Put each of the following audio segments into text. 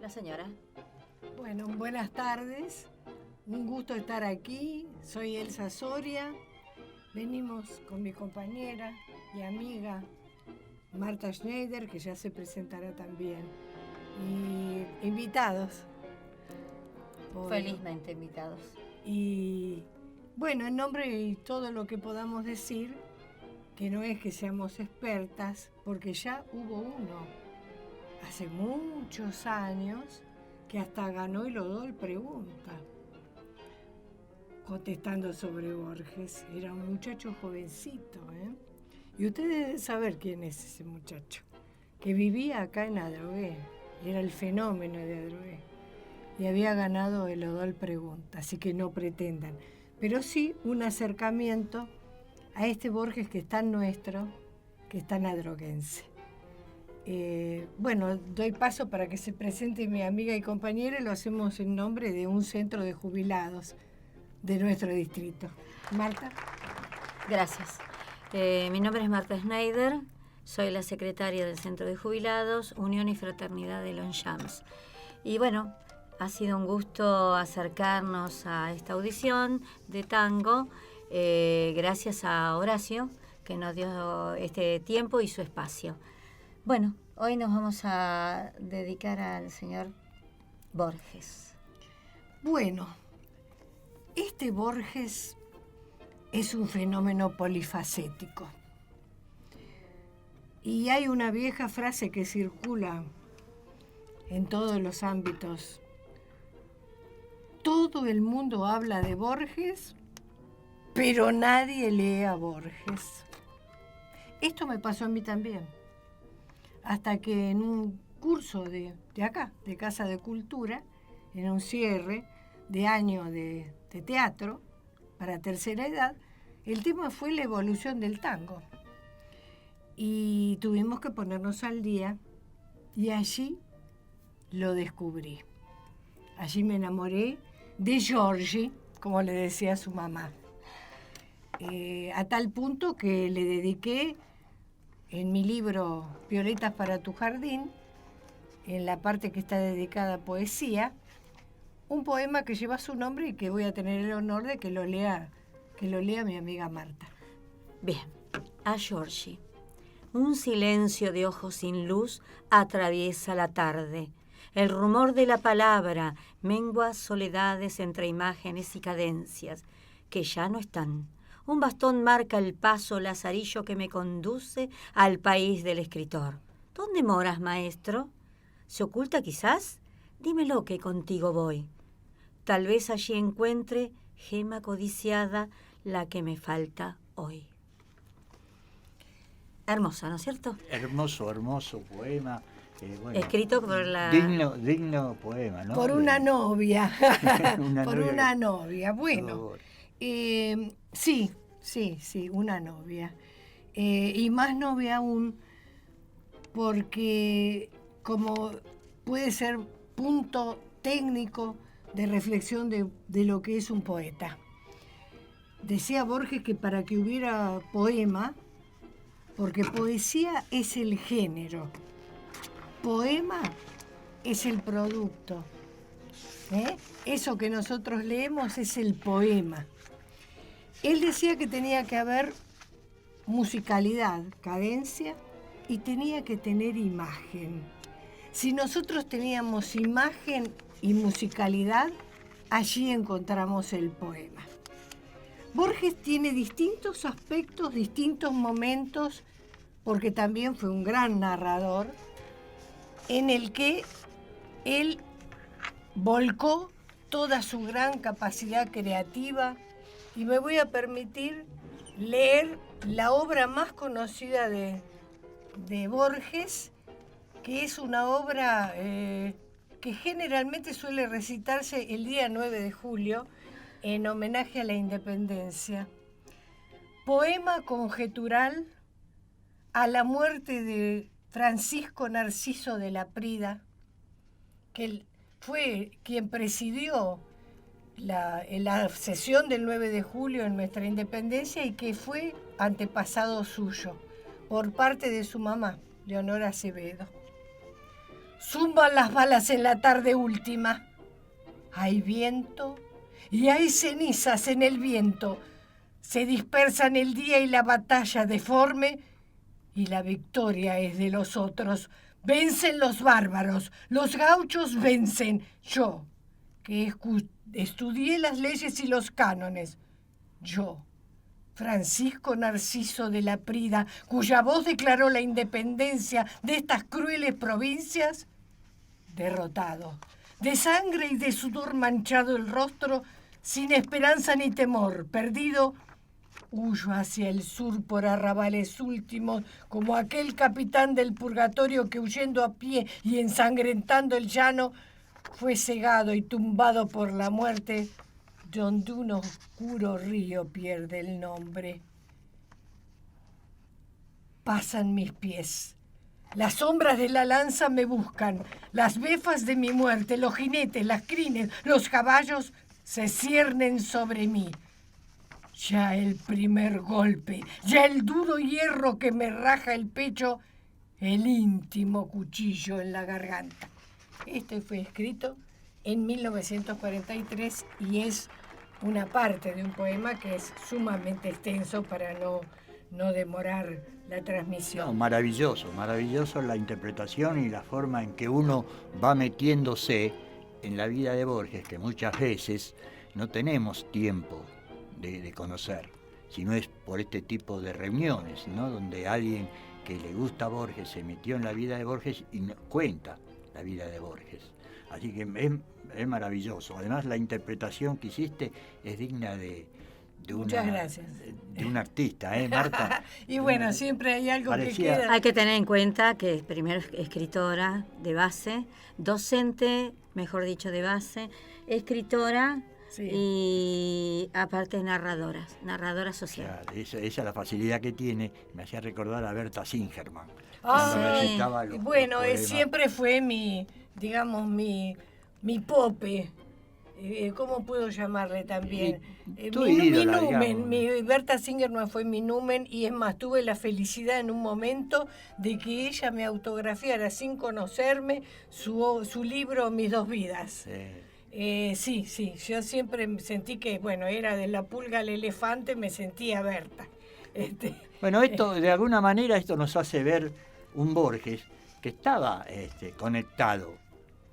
La señora. Bueno, buenas tardes. Un gusto estar aquí. Soy Elsa Soria. Venimos con mi compañera y amiga Marta Schneider, que ya se presentará también. Y invitados. Felizmente invitados. Y bueno, en nombre de todo lo que podamos decir, que no es que seamos expertas, porque ya hubo uno hace muchos años que hasta ganó el Odol Pregunta, contestando sobre Borges. Era un muchacho jovencito, ¿eh? Y ustedes deben saber quién es ese muchacho, que vivía acá en Adrogué, era el fenómeno de Adrogué, y había ganado el Odol Pregunta, así que no pretendan. Pero sí un acercamiento a este Borges que es tan nuestro, que es tan adroguense. Bueno, doy paso para que se presente mi amiga y compañera y lo hacemos en nombre de un centro de jubilados de nuestro distrito. Marta. Gracias. Mi nombre es Marta Schneider, soy la secretaria del Centro de Jubilados, Unión y Fraternidad de Longchamps. Y bueno, ha sido un gusto acercarnos a esta audición de tango, gracias a Horacio, que nos dio este tiempo y su espacio. Bueno, hoy nos vamos a dedicar al señor Borges. Bueno, este Borges es un fenómeno polifacético. Y hay una vieja frase que circula en todos los ámbitos. Todo el mundo habla de Borges, pero nadie lee a Borges. Esto me pasó a mí también. Hasta que en un curso de acá, de Casa de Cultura, en un cierre de año de teatro para tercera edad, el tema fue la evolución del tango. Y tuvimos que ponernos al día y allí lo descubrí. Allí me enamoré de Giorgi, como le decía su mamá. A tal punto que le dediqué en mi libro Violetas para tu jardín, en la parte que está dedicada a poesía, un poema que lleva su nombre y que voy a tener el honor de que lo lea mi amiga Marta. Bien, a Giorgi. Un silencio de ojos sin luz atraviesa la tarde. El rumor de la palabra mengua soledades entre imágenes y cadencias que ya no están. Un bastón marca el paso lazarillo que me conduce al país del escritor. ¿Dónde moras, maestro? ¿Se oculta quizás? Dímelo que contigo voy. Tal vez allí encuentre, gema codiciada, la que me falta hoy. Hermosa, ¿no es cierto? Hermoso poema. Bueno, escrito por la... Digno poema, ¿no? Por una novia. Por novia una novia. Bueno, sí, una novia. Y más novia aún, porque como puede ser punto técnico de reflexión de lo que es un poeta. Decía Borges que para que hubiera poema, porque poesía es el género, poema es el producto. Eso que nosotros leemos es el poema. Él decía que tenía que haber musicalidad, cadencia, y tenía que tener imagen. Si nosotros teníamos imagen y musicalidad, allí encontramos el poema. Borges tiene distintos aspectos, distintos momentos, porque también fue un gran narrador, en el que él volcó toda su gran capacidad creativa, y me voy a permitir leer la obra más conocida de Borges, que es una obra que generalmente suele recitarse el día 9 de julio en homenaje a la independencia. Poema conjetural a la muerte de Francisco Narciso de la Prida, que fue quien presidió la sesión del 9 de julio en nuestra independencia y que fue antepasado suyo por parte de su mamá, Leonora Acevedo. zumban las balas en la tarde última. Hay viento y hay cenizas en el viento. Se dispersan el día y la batalla deforme, y la victoria es de los otros. Vencen los bárbaros, los gauchos vencen. Yo, que estudié las leyes y los cánones, yo, Francisco Narciso de la Prida, cuya voz declaró la independencia de estas crueles provincias, derrotado, de sangre y de sudor manchado el rostro, sin esperanza ni temor, perdido, huyo hacia el sur por arrabales últimos, como aquel capitán del purgatorio que huyendo a pie y ensangrentando el llano, fue cegado y tumbado por la muerte, donde un oscuro río pierde el nombre. Pasan mis pies. Las sombras de la lanza me buscan, las befas de mi muerte, los jinetes, las crines, los caballos se ciernen sobre mí. Ya el primer golpe, ya el duro hierro que me raja el pecho, el íntimo cuchillo en la garganta. Este fue escrito en 1943 y es una parte de un poema que es sumamente extenso para no demorar la transmisión. No, maravilloso la interpretación y la forma en que uno va metiéndose en la vida de Borges, que muchas veces no tenemos tiempo de conocer, sino es por este tipo de reuniones, ¿no? Donde alguien que le gusta a Borges se metió en la vida de Borges y cuenta la vida de Borges. Así que es maravilloso. Además, la interpretación que hiciste es digna de Muchas gracias. De un artista, Marta? Y bueno, siempre hay algo que queda. Hay que tener en cuenta que primero es escritora de base, docente, mejor dicho, de base, escritora, sí, y aparte narradora social. Claro, esa es la facilidad que tiene. Me hacía recordar a Berta Singerman. Sí. Bueno, siempre fue mi pope. ¿Cómo puedo llamarle también? Mi numen. Berta Singerman fue mi numen, y es más, tuve la felicidad en un momento de que ella me autografiara sin conocerme su libro Mis dos vidas. Sí, yo siempre sentí que, bueno, era de la pulga al elefante, me sentía Berta. Bueno, esto de alguna manera esto nos hace ver un Borges que estaba conectado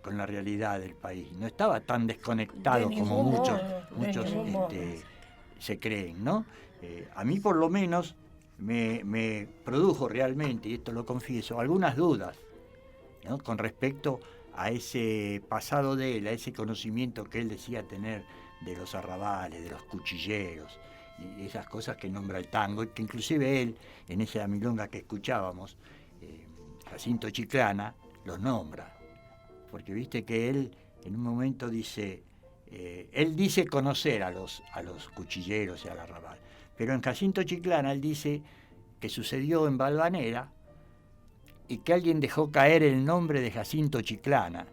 con la realidad del país, no estaba tan desconectado como muchos se creen, ¿no? A mí por lo menos me produjo realmente, y esto lo confieso, algunas dudas, ¿no? Con respecto a ese pasado de él, a ese conocimiento que él decía tener de los arrabales, de los cuchilleros y esas cosas que nombra el tango, y que inclusive él, en esa milonga que escuchábamos, Jacinto Chiclana, los nombra. Porque viste que él en un momento dice, él dice conocer a los cuchilleros y al arrabal, pero en Jacinto Chiclana él dice que sucedió en Valvanera y que alguien dejó caer el nombre de Jacinto Chiclana.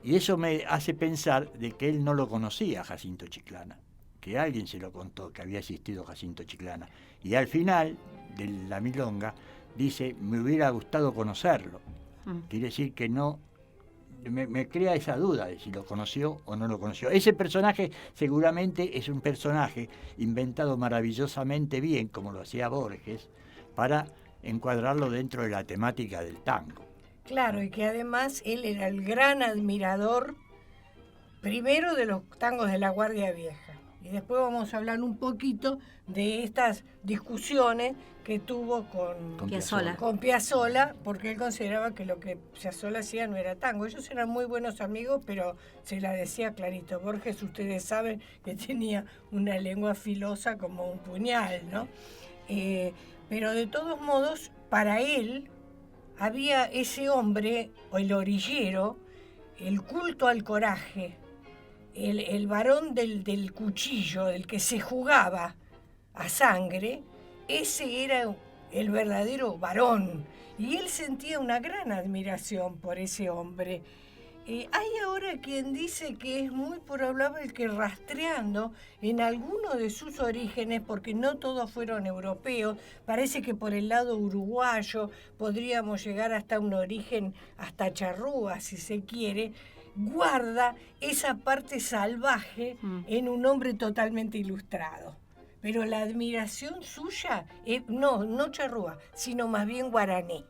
Y eso me hace pensar de que él no lo conocía, Jacinto Chiclana, que alguien se lo contó, que había existido Jacinto Chiclana. Y al final de la milonga dice, me hubiera gustado conocerlo. Quiere decir que no... Me crea esa duda de si lo conoció o no lo conoció. Ese personaje seguramente es un personaje inventado maravillosamente bien, como lo hacía Borges, para encuadrarlo dentro de la temática del tango. Claro, y que además él era el gran admirador, primero de los tangos de la Guardia Vieja, y después vamos a hablar un poquito de estas discusiones que tuvo con Piazzolla, porque él consideraba que lo que Piazzolla hacía no era tango. Ellos eran muy buenos amigos, pero se la decía clarito. Borges, ustedes saben que tenía una lengua filosa como un puñal, ¿no? Pero de todos modos, para él había ese hombre, o el orillero, el culto al coraje, el varón del cuchillo, del que se jugaba a sangre. Ese era el verdadero varón, y él sentía una gran admiración por ese hombre. Hay ahora quien dice que es muy probable que rastreando en alguno de sus orígenes, porque no todos fueron europeos, parece que por el lado uruguayo podríamos llegar hasta un origen, hasta charrúa si se quiere, guarda esa parte salvaje en un hombre totalmente ilustrado. Pero la admiración suya, no charrúa, sino más bien guaraní,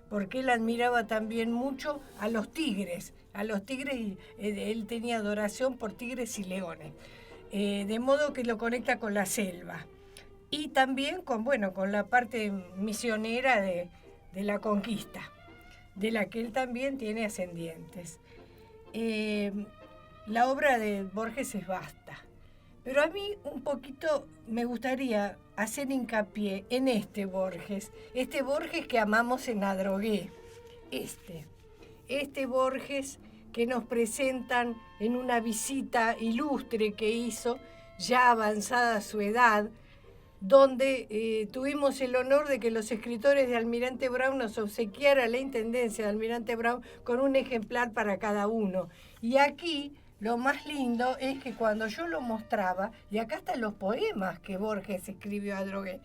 porque él admiraba también mucho a los tigres, él tenía adoración por tigres y leones, de modo que lo conecta con la selva. Y también con la parte misionera de la conquista, de la que él también tiene ascendientes. La obra de Borges es vasta, pero a mí un poquito me gustaría hacer hincapié en este Borges que amamos en Adrogué, este Borges que nos presentan en una visita ilustre que hizo, ya avanzada su edad, donde tuvimos el honor de que los escritores de Almirante Brown nos obsequiara la intendencia de Almirante Brown con un ejemplar para cada uno. Y aquí lo más lindo es que cuando yo lo mostraba, y acá están los poemas que Borges escribió a Adrogué,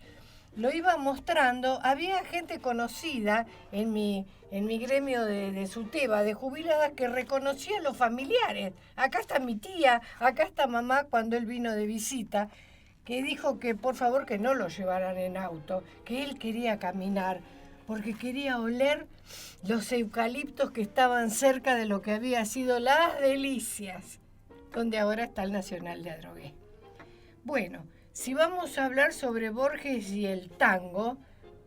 lo iba mostrando, había gente conocida en mi gremio de Suteba, de jubiladas, que reconocía a los familiares. Acá está mi tía, acá está mamá cuando él vino de visita, que dijo que por favor que no lo llevaran en auto, que él quería caminar, porque quería oler los eucaliptos que estaban cerca de lo que había sido Las Delicias, donde ahora está el Nacional de Adrogué. Bueno, si vamos a hablar sobre Borges y el tango,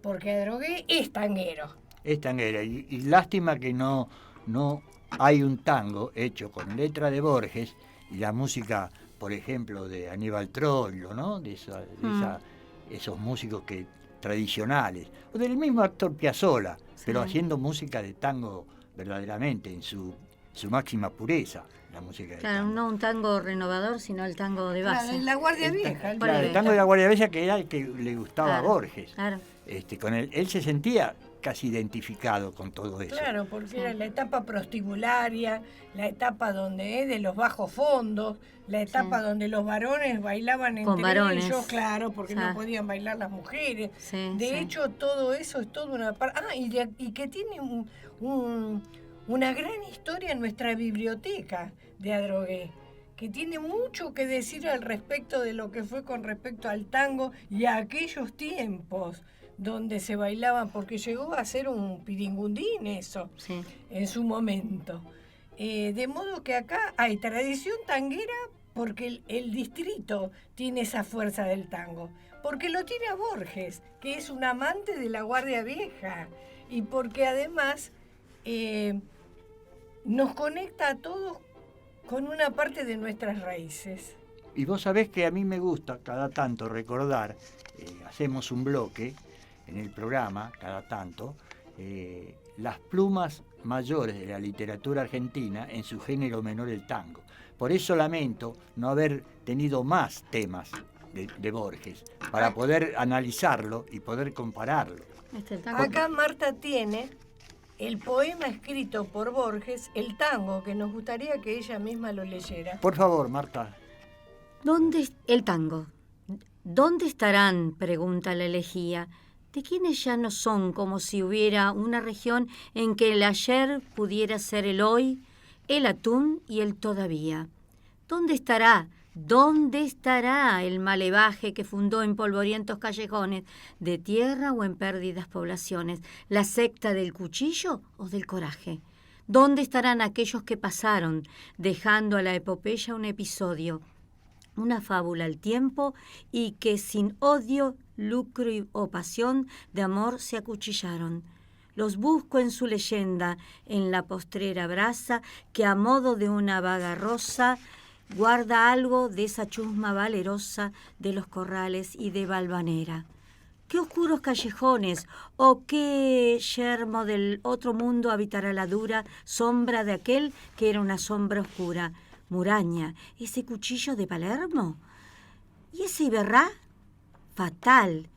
porque Adrogué es tanguero. Es tanguero, y lástima que no hay un tango hecho con letra de Borges y la música, por ejemplo, de Aníbal Troilo, ¿no? Esos músicos tradicionales, o del mismo Astor Piazzolla, sí, pero haciendo música de tango verdaderamente en su máxima pureza. La música del tango. No un tango renovador, sino el tango de base. Claro, la Guardia Vieja. El tango de la Guardia Vieja, que era el que le gustaba a Borges. Claro. Con él se sentía casi identificado con todo eso. Claro, porque era la etapa prostibularia, la etapa donde de los bajos fondos, la etapa donde los varones bailaban entre ellos, claro, porque no podían bailar las mujeres. De hecho, todo eso es toda una parte. Y que tiene una gran historia en nuestra biblioteca de Adrogué, que tiene mucho que decir al respecto de lo que fue con respecto al tango y a aquellos tiempos donde se bailaban, porque llegó a ser un piringundín eso, en su momento. De modo que acá hay tradición tanguera porque el distrito tiene esa fuerza del tango, porque lo tiene a Borges, que es un amante de la Guardia Vieja, y porque además nos conecta a todos con una parte de nuestras raíces. Y vos sabés que a mí me gusta cada tanto recordar, hacemos un bloque en el programa, cada tanto, las plumas mayores de la literatura argentina en su género menor, el tango. Por eso lamento no haber tenido más temas de Borges, para poder analizarlo y poder compararlo. Acá Marta tiene el poema escrito por Borges, el tango, que nos gustaría que ella misma lo leyera. Por favor, Marta. El tango. ¿Dónde estarán?, pregunta la elegía. De quienes ya no son, como si hubiera una región en que el ayer pudiera ser el hoy, el atún y el todavía. ¿Dónde estará el malevaje que fundó en polvorientos callejones de tierra o en pérdidas poblaciones, la secta del cuchillo o del coraje? ¿Dónde estarán aquellos que pasaron, dejando a la epopeya un episodio, una fábula al tiempo, y que sin odio, lucro o pasión de amor se acuchillaron? Los busco en su leyenda, en la postrera brasa que a modo de una vaga rosa guarda algo de esa chusma valerosa de los corrales y de Valvanera. ¿Qué oscuros callejones o qué yermo del otro mundo habitará la dura sombra de aquel que era una sombra oscura? Muraña, ese cuchillo de Palermo. ¿Y ese Iberrá? Fatal.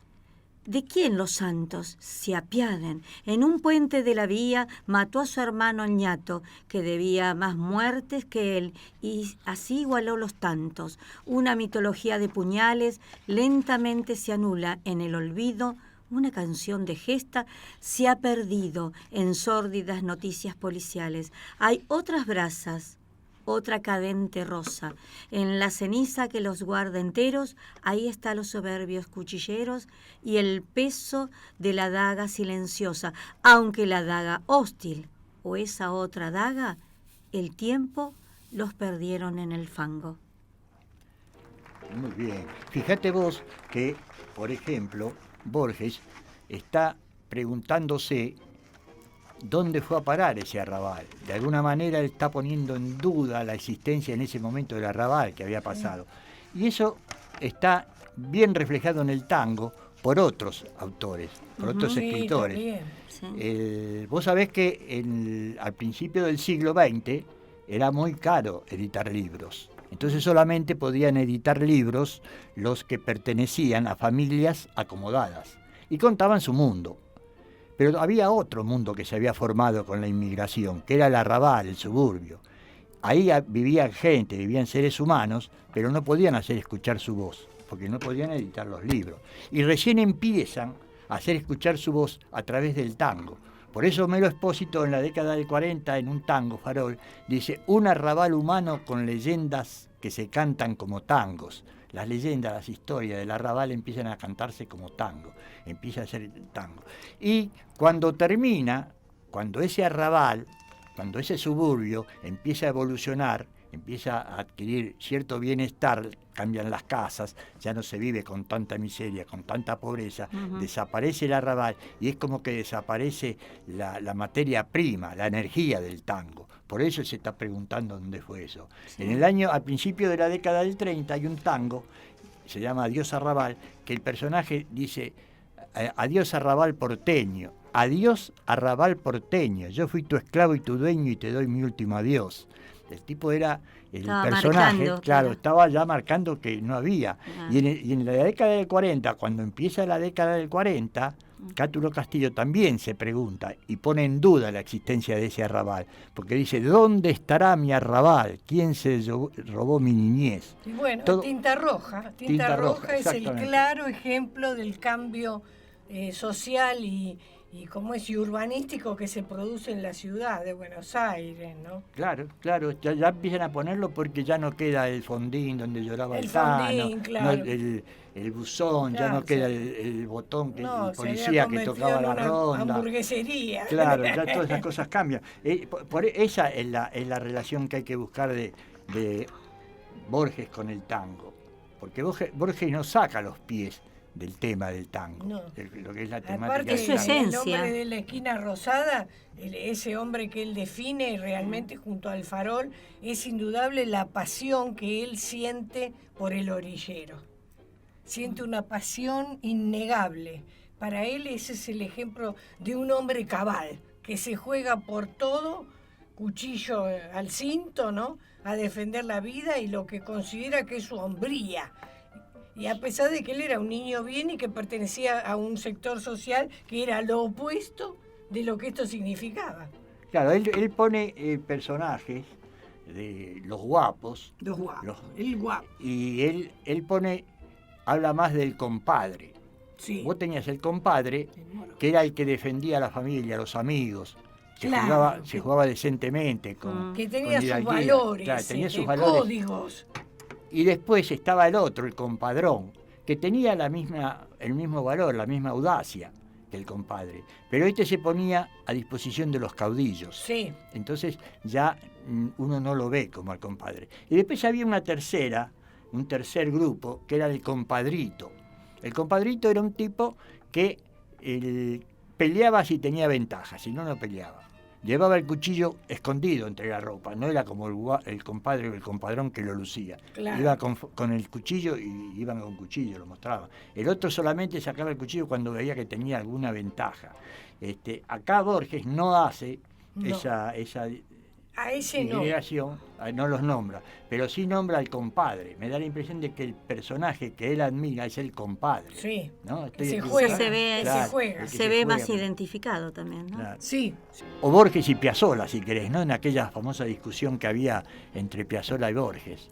¿De quién los santos se apiaden? En un puente de la vía mató a su hermano el ñato, que debía más muertes que él, y así igualó los tantos. Una mitología de puñales lentamente se anula en el olvido. Una canción de gesta se ha perdido en sórdidas noticias policiales. Hay otras brasas, otra cadente rosa. En la ceniza que los guarda enteros, ahí están los soberbios cuchilleros y el peso de la daga silenciosa, aunque la daga hostil o esa otra daga, el tiempo los perdieron en el fango. Muy bien. Fíjate vos que, por ejemplo, Borges está preguntándose dónde fue a parar ese arrabal. De alguna manera él está poniendo en duda la existencia en ese momento del arrabal que había pasado. Y eso está bien reflejado en el tango por otros autores, por otros escritores. Sí. Vos sabés que al principio del siglo XX era muy caro editar libros. Entonces solamente podían editar libros los que pertenecían a familias acomodadas y contaban su mundo. Pero había otro mundo que se había formado con la inmigración, que era el arrabal, el suburbio. Ahí vivían gente, vivían seres humanos, pero no podían hacer escuchar su voz, porque no podían editar los libros. Y recién empiezan a hacer escuchar su voz a través del tango. Por eso Homero Expósito en la década del 40, en un tango farol, dice: un arrabal humano con leyendas que se cantan como tangos. Las leyendas, las historias del arrabal empiezan a cantarse como tango, empieza a ser tango. Y cuando termina, cuando ese arrabal, cuando ese suburbio empieza a evolucionar, empieza a adquirir cierto bienestar, cambian las casas, ya no se vive con tanta miseria, con tanta pobreza, desaparece el arrabal y es como que desaparece la materia prima, la energía del tango. Por eso se está preguntando dónde fue eso. Sí. Al principio de la década del 30 hay un tango, se llama Adiós Arrabal, que el personaje dice: adiós arrabal porteño, adiós arrabal porteño, yo fui tu esclavo y tu dueño y te doy mi último adiós. El tipo era el personaje, claro, estaba ya marcando que no había. Y en la década del 40, cuando empieza la década del 40, Cátulo Castillo también se pregunta y pone en duda la existencia de ese arrabal, porque dice: ¿dónde estará mi arrabal? ¿Quién se robó mi niñez? Y bueno, Tinta Roja es el claro ejemplo del cambio social y como es urbanístico que se produce en la ciudad de Buenos Aires, ¿no? Claro, ya empiezan a ponerlo porque ya no queda el fondín donde lloraba el Tano, claro. No, el buzón, claro, ya no queda el botón, el policía que tocaba la ronda. Hamburguesería. Claro, ya todas esas cosas cambian. Esa es la relación que hay que buscar de Borges con el tango, porque Borges no saca los pies del tema del tango, lo que es la temática. Aparte, es su esencia. El hombre de la esquina rosada, ese hombre que él define realmente junto al farol, es indudable la pasión que él siente por el orillero. Siente una pasión innegable. Para él ese es el ejemplo de un hombre cabal, que se juega por todo, cuchillo al cinto, ¿no?, a defender la vida y lo que considera que es su hombría. Y a pesar de que él era un niño bien y que pertenecía a un sector social que era lo opuesto de lo que esto significaba. Claro, él pone personajes de los guapos. El guapo. Y él habla más del compadre. Sí. Vos tenías el compadre, que era el que defendía a la familia, a los amigos, que se jugaba decentemente. Que tenía sus valores, claro, tenía sus valores, códigos. Y después estaba el otro, el compadrón, que tenía el mismo valor, la misma audacia que el compadre. Pero este se ponía a disposición de los caudillos. Sí. Entonces ya uno no lo ve como al compadre. Y después había un tercer grupo, que era el compadrito. El compadrito era un tipo que peleaba si tenía ventaja, si no, no peleaba. Llevaba el cuchillo escondido entre la ropa, no era como el compadre o el compadrón que lo lucía. Claro. Iba con el cuchillo y iban con cuchillo, lo mostraba. El otro solamente sacaba el cuchillo cuando veía que tenía alguna ventaja. Acá Borges no hace esa A ese mi no. generación no los nombra, pero sí nombra al compadre. Me da la impresión de que el personaje que él admira es el compadre. Sí. ¿No? Se juega, se ve, se juega. el que se ve juega, más identificado también, ¿no? claro. Sí. O Borges y Piazzolla, si querés, ¿no? En aquella famosa discusión que había entre Piazzolla y Borges.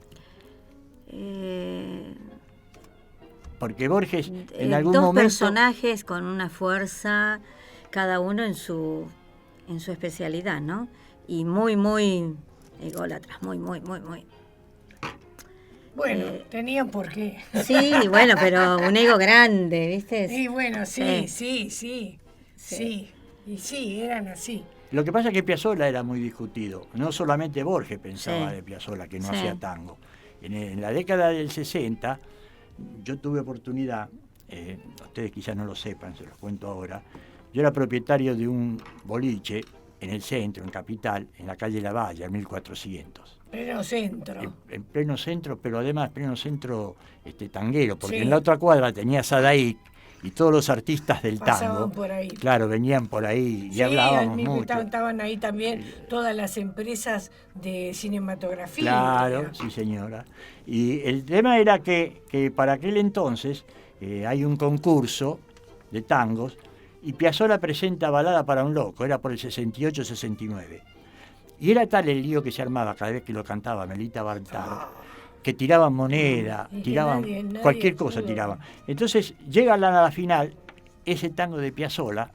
Porque Borges en algún dos momento... personajes con una fuerza, cada uno en su especialidad, ¿no? Y muy ególatras, muy. Bueno, tenían por qué. Sí, bueno, pero un ego grande, ¿viste? Sí, bueno, sí. Sí. Y sí, eran así. Lo que pasa es que Piazzolla era muy discutido. No solamente Borges pensaba Sí. de Piazzolla, que no Sí. hacía tango. En la década del 60, yo tuve oportunidad, ustedes quizás no lo sepan, se los cuento ahora, yo era propietario de un boliche en el centro, en Capital, en la calle La Valla, 1400. Pleno centro. En pleno centro, pero además pleno centro tanguero, porque Sí. en la otra cuadra tenía Sadaic y todos los artistas del Pasaban tango, por ahí. claro, venían por ahí y Sí, hablábamos al mismo mucho. estaban ahí también todas las empresas de cinematografía. Claro, sí señora. Y el tema era que para aquel entonces hay un concurso de tangos y Piazzolla presenta Balada para un loco, era por el 68-69. Y era tal el lío que se armaba cada vez que lo cantaba Melita Bartal, que tiraban moneda, Y que tiraban nadie cualquier cosa pudo. tiraban. Entonces llega a la final ese tango de Piazzolla,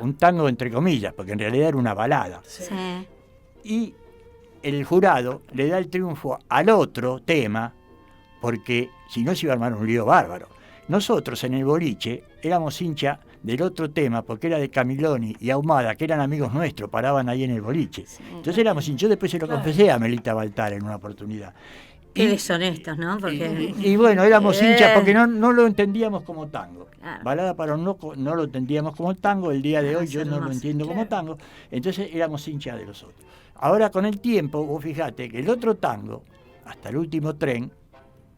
un tango entre comillas, porque en realidad era una balada. Sí. Y el jurado le da el triunfo al otro tema, porque si no se iba a armar un lío bárbaro. Nosotros en el boliche éramos hincha del otro tema, porque era de Camiloni y Ahumada, que eran amigos nuestros, paraban ahí en el boliche. Sí. Entonces éramos hinchas, yo después se lo confesé a Melita Baltar en una oportunidad. Qué deshonestos, ¿no? Porque Y bueno, éramos hinchas porque no lo entendíamos como tango. Claro. Balada para un loco no lo entendíamos como tango, el día de hoy es yo no lo hermoso. entiendo como Claro. tango, entonces éramos hinchas de los otros. Ahora con el tiempo, vos fijate que el otro tango, hasta el último tren,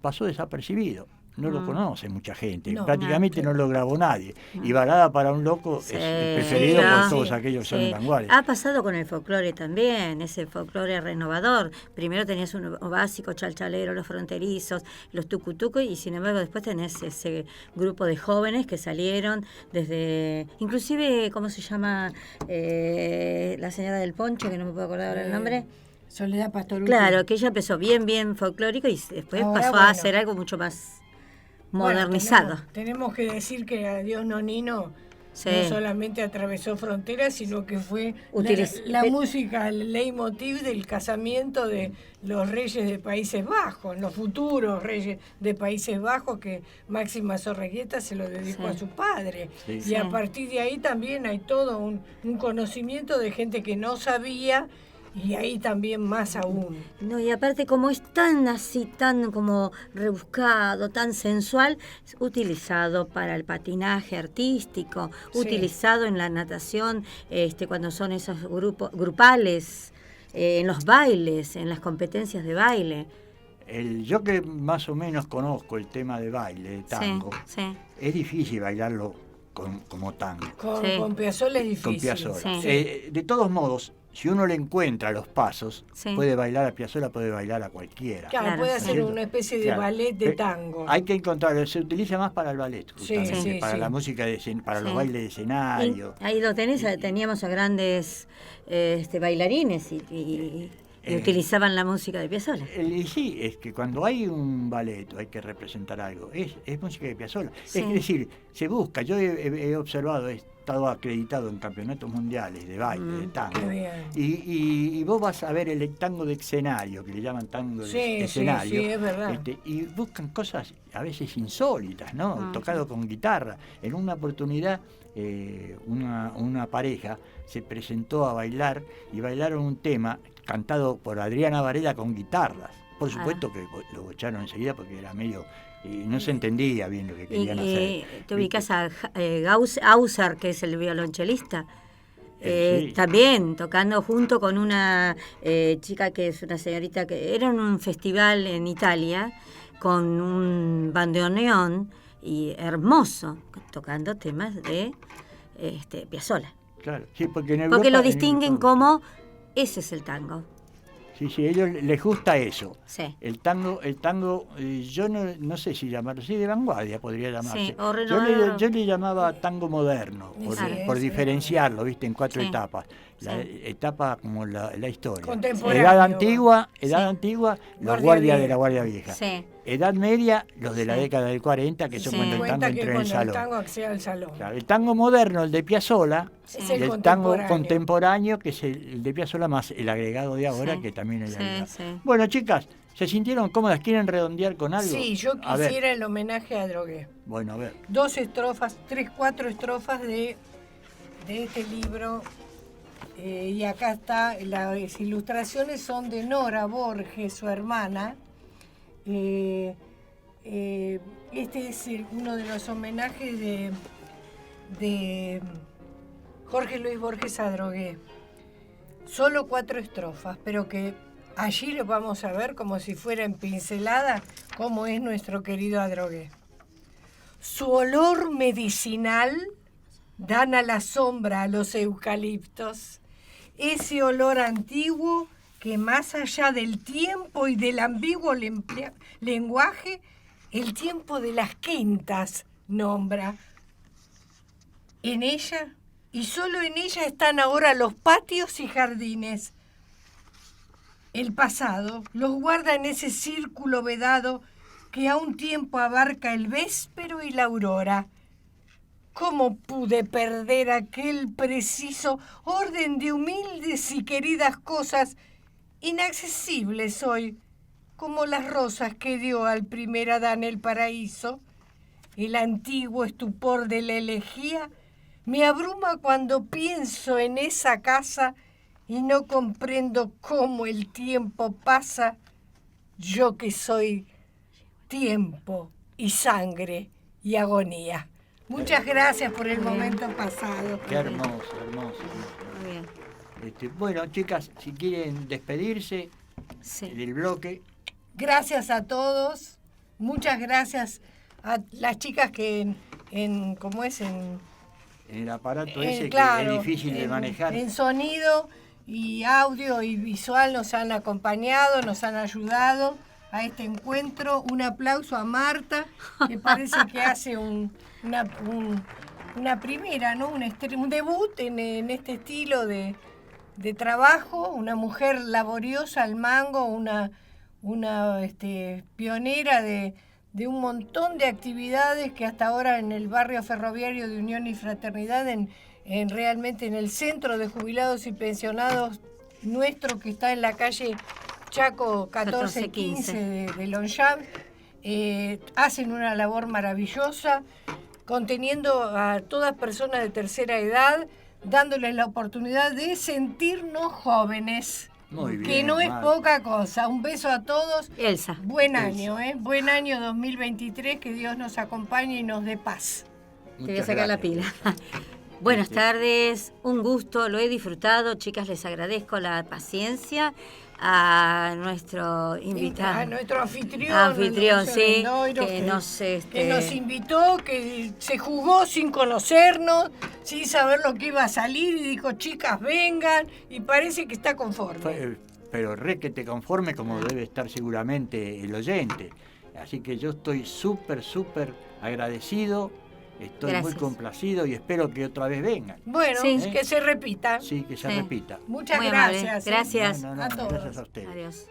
pasó desapercibido. No lo conoce mucha gente, No, prácticamente no, no lo grabó nadie. Y Balada para un loco Sí, es preferido ¿no? por todos Sí, aquellos que son sí. vanguardias. Ha pasado con el folclore también, ese folclore renovador. Primero tenías uno básico, chalchalero, los fronterizos, los tucutucos, y sin embargo después tenés ese grupo de jóvenes que salieron desde, inclusive, ¿cómo se llama? La señora del poncho, que no me puedo acordar ahora el nombre. Soledad Pastorucci. Claro, que ella empezó bien folclórico y después Ahora, pasó bueno. a hacer algo mucho más Bueno, modernizado. tenemos que decir que Adiós Nonino Sí. no solamente atravesó fronteras, sino que fue Utiliz- la música, el leitmotiv del casamiento de los reyes de Países Bajos, los futuros reyes de Países Bajos, que Máxima Zorreguieta se lo dedicó Sí. a su padre. Sí. Y Sí. a partir de ahí también hay todo un conocimiento de gente que no sabía, y ahí también más aún. No, y aparte como es tan así, tan como rebuscado, tan sensual, es utilizado para el patinaje artístico, Sí. utilizado en la natación, cuando son esos grupales, en los bailes, en las competencias de baile. Yo que más o menos conozco el tema de baile, de tango, Sí, sí. es difícil bailarlo como tango. Sí. Con Piazzolla es difícil. Con Piazzolla. Sí. De todos modos, si uno le encuentra los pasos, Sí. puede bailar a Piazzolla, puede bailar a cualquiera. Claro, Claro, puede sí. hacer una especie de Claro. ballet de Eh, tango. Hay que encontrarlo, se utiliza más para el ballet, justamente, Sí, sí, para sí. la música, para los Sí. bailes de escenario. Y ahí lo tenés, teníamos a grandes bailarines y utilizaban la música de Piazzolla. Y sí, es que cuando hay un ballet o hay que representar algo, es música de Piazzolla. Sí. Es decir, se busca, yo he observado, he estado acreditado en campeonatos mundiales de baile, de tango, Qué bien. y vos vas a ver el tango de escenario, que le llaman tango de Sí, sí, escenario, sí, es verdad. Y buscan cosas a veces insólitas, ¿no? Tocado con guitarra. En una oportunidad, una pareja se presentó a bailar y bailaron un tema cantado por Adriana Varela con guitarras. Por supuesto que lo echaron enseguida porque era medio... Y no se entendía bien lo que querían hacer. ¿Te ubicas a Hauser, que es el violonchelista? Sí. También tocando junto con una chica que es una señorita que era en un festival en Italia con un bandoneón y hermoso, tocando temas de Piazzolla. Claro, sí, porque en Porque Europa, lo distinguen como Ese es el tango. Sí, a ellos les gusta eso. Sí. El tango, yo no sé si llamarlo, sí, de vanguardia podría llamarse. Sí, o renovado. Yo le llamaba tango moderno, por diferenciarlo, ¿viste? En 4 Sí. etapas. La etapa como la historia. Contemporáneo. Edad antigua, Sí. los Guardia guardias vieja. de la Guardia Vieja. Sí. Edad media, los de la Sí. década del 40, que son Sí. cuando el tango Cuenta que entró en el cuando el salón. tango accede al salón. Claro, el tango moderno, el de Piazzolla, Sí. Es y el el tango contemporáneo. contemporáneo, que es el de Piazzolla más el agregado de ahora, Sí. que también hay Sí, agregado. sí. Bueno, chicas, ¿se sintieron cómodas? ¿Quieren redondear con algo? Sí, yo A ver. quisiera el homenaje a Drogué. Bueno, a ver. 2 estrofas, 3, 4 estrofas de este libro. Y acá está, las ilustraciones son de Nora Borges, su hermana. Este es uno de los homenajes de Jorge Luis Borges a Drogué. Solo 4 estrofas, pero que allí lo vamos a ver como si fuera en pincelada cómo es nuestro querido Adrogué. Su olor medicinal dan a la sombra a los eucaliptos, ese olor antiguo que más allá del tiempo y del ambiguo lenguaje, el tiempo de las quintas nombra. En ella, y solo en ella, están ahora los patios y jardines. El pasado los guarda en ese círculo vedado que a un tiempo abarca el véspero y la aurora. ¿Cómo pude perder aquel preciso orden de humildes y queridas cosas inaccesibles hoy, como las rosas que dio al primer Adán el paraíso? El antiguo estupor de la elegía me abruma cuando pienso en esa casa y no comprendo cómo el tiempo pasa, yo que soy tiempo y sangre y agonía. Muchas gracias por el momento pasado. Qué hermoso, hermoso. Muy bien. Bueno, chicas, si quieren despedirse Sí. del bloque, Gracias a todos. Muchas gracias a las chicas que ¿cómo es? en el aparato ese Claro, que es difícil de manejar. En sonido y audio y visual nos han acompañado, nos han ayudado a este encuentro. Un aplauso a Marta, que parece que hace una primera, ¿no? Un debut en este estilo de trabajo, una mujer laboriosa al mango, una pionera de un montón de actividades que hasta ahora en el barrio ferroviario de Unión y Fraternidad, realmente en el centro de jubilados y pensionados nuestro, que está en la calle Chaco 1415 de Longchamp, hacen una labor maravillosa, conteniendo a todas personas de tercera edad, dándoles la oportunidad de sentirnos jóvenes. Muy bien, Que no es Marta. poca cosa. Un beso a todos. Elsa. Buen año, Buen año 2023, que Dios nos acompañe y nos dé paz. Te voy a Muchas sacar la gracias. pila. Buenas Sí. tardes, un gusto, lo he disfrutado. Chicas, les agradezco la paciencia a nuestro invitado. A nuestro anfitrión. Anfitrión, Alonso sí, Lendoiro, que nos, que nos invitó, que se jugó sin conocernos, sin saber lo que iba a salir, y dijo, chicas, vengan, y parece que está conforme. Pero re que te conforme como debe estar seguramente el oyente. Así que yo estoy súper agradecido, estoy muy Gracias. complacido y espero que otra vez vengan. Bueno, Sí. que se repita. Sí, que se Sí. repita. Muchas Muy amable. gracias. Gracias. No, A todos. gracias a ustedes. Adiós.